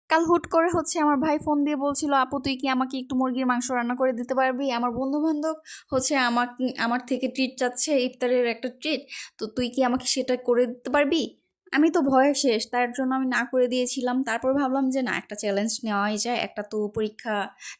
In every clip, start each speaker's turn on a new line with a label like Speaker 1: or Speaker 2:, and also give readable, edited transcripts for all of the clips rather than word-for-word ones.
Speaker 1: কাল হুট করে হচ্ছে আমার ভাই ফোন দিয়ে বলছিল, আপু তুই কি আমাকে একটু মুরগির মাংস রান্না করে দিতে পারবি? আমার বন্ধু বান্ধব হচ্ছে আমার থেকে ট্রিট চাচ্ছে, ইফতারের একটা ট্রিট। তো তুই কি আমাকে সেটা করে দিতে পারবি? আমি তো ভয়ে শেষ, তার জন্য আমি না করে দিয়েছিলাম। তারপর ভাবলাম যে না, একটা চ্যালেঞ্জ নেওয়াই যায়, একটা তো পরীক্ষা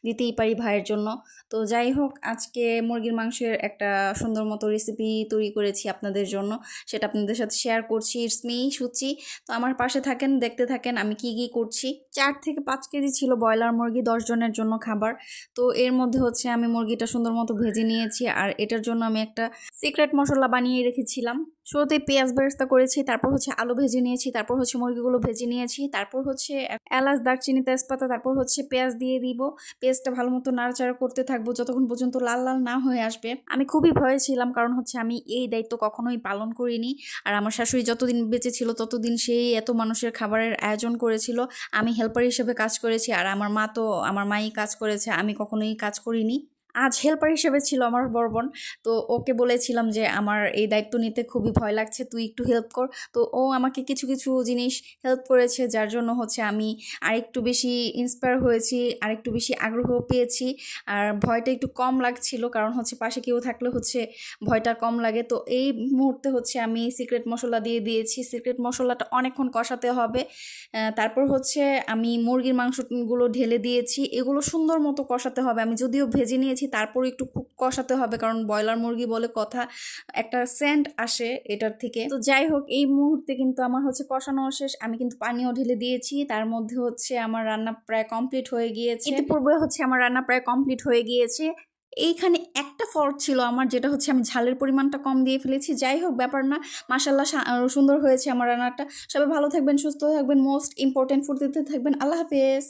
Speaker 1: দিতেই পারি ভাইয়ের জন্য। তো যাই হোক, আজকে মুরগির মাংসের একটা সুন্দর মতো রেসিপি তৈরি করেছি আপনাদের জন্য, সেটা আপনাদের সাথে শেয়ার করছি। ইটস মি সুচি। তো আমার পাশে থাকেন, দেখতে থাকেন আমি কি কি করছি। 4 থেকে 5 কেজি ছিল ব্রয়লার মুরগি, 10 জনের জন্য খাবার। তো এর মধ্যে হচ্ছে আমি মুরগিটা সুন্দর মতো ভেজে নিয়েছি, আর এটার জন্য আমি একটা সিক্রেট মশলা বানিয়ে রেখেছিলাম। শুরুতে পেঁয়াজ বেরেস্তা করেছি, তারপর হচ্ছে আলু ভেজে নিয়েছি, তারপর হচ্ছে মুরগিগুলো ভেজে নিয়েছি, তারপর হচ্ছে এলাচ দারচিনি তেজপাতা, তারপর হচ্ছে পেঁয়াজ দিয়ে দিব। পেঁয়াজটা ভালো মতো নাড়াচাড়া করতে থাকবো যতক্ষণ পর্যন্ত লাল লাল না হয়ে আসবে। আমি খুবই ভয়ে ছিলাম, কারণ হচ্ছে আমি এই দায়িত্ব কখনোই পালন করিনি। আর আমার শাশুড়ি যতদিন বেঁচে ছিল ততদিন সেই এত মানুষের খাবারের আয়োজন করেছিল। আমি হেল্পার হিসেবে কাজ করেছি, আর আমার মা তো আমার মাই কাজ করেছে, আমি কখনোই কাজ করিনি। আজ হেল্পার হিসেবে ছিল আমার বড় বোন। তো ওকে বলেছিলাম যে আমার এই দায়িত্ব নিতে খুবই ভয় লাগছে, তুই একটু হেল্প কর। তো ও আমাকে কিছু কিছু জিনিস হেল্প করেছে, যার জন্য হচ্ছে আমি আরেকটু বেশি ইন্সপায়ার হয়েছি, আরেকটু বেশি আগ্রহ পেয়েছি। আর ভয়টা একটু কম লাগছিল, কারণ হচ্ছে পাশে কেউ থাকলে হচ্ছে ভয়টা কম লাগে। তো এই মুহূর্তে হচ্ছে আমি সিক্রেট মশলা দিয়ে দিয়েছি। সিক্রেট মশলাটা অনেকক্ষণ কষাতে হবে। তারপর হচ্ছে আমি মুরগির মাংসগুলো ঢেলে দিয়েছি, এগুলো সুন্দর মতো কষাতে হবে। আমি যদিও ভেজে নিয়েছি, তারপর একটু খুব কষাতে হবে, কারণ ব্রয়লার মুরগি বলে কথা, একটা সেন্ট আসে এটার থেকে। তো যাই হোক, এই মুহূর্তে কিন্তু আমার হচ্ছে কষানো শেষ। আমি কিন্তু পানিও ঢেলে দিয়েছি, তার মধ্যে হচ্ছে আমার রান্না প্রায় কমপ্লিট হয়ে গিয়েছে। ইতিপূর্বে হচ্ছে আমার রান্না প্রায় কমপ্লিট হয়ে গিয়েছে। এইখানে একটা ফল্ট ছিল আমার, যেটা হচ্ছে আমি ঝালের পরিমাণটা কম দিয়ে ফেলেছি। যাই হোক, ব্যাপার না, মাশাল্লাহ সুন্দর হয়েছে আমার রান্নাটা। সবাই ভালো থাকবেন, সুস্থ থাকবেন, মোস্ট ইম্পর্টেন্ট ফুড দিতে থাকবেন। আল্লাহ হাফেজ।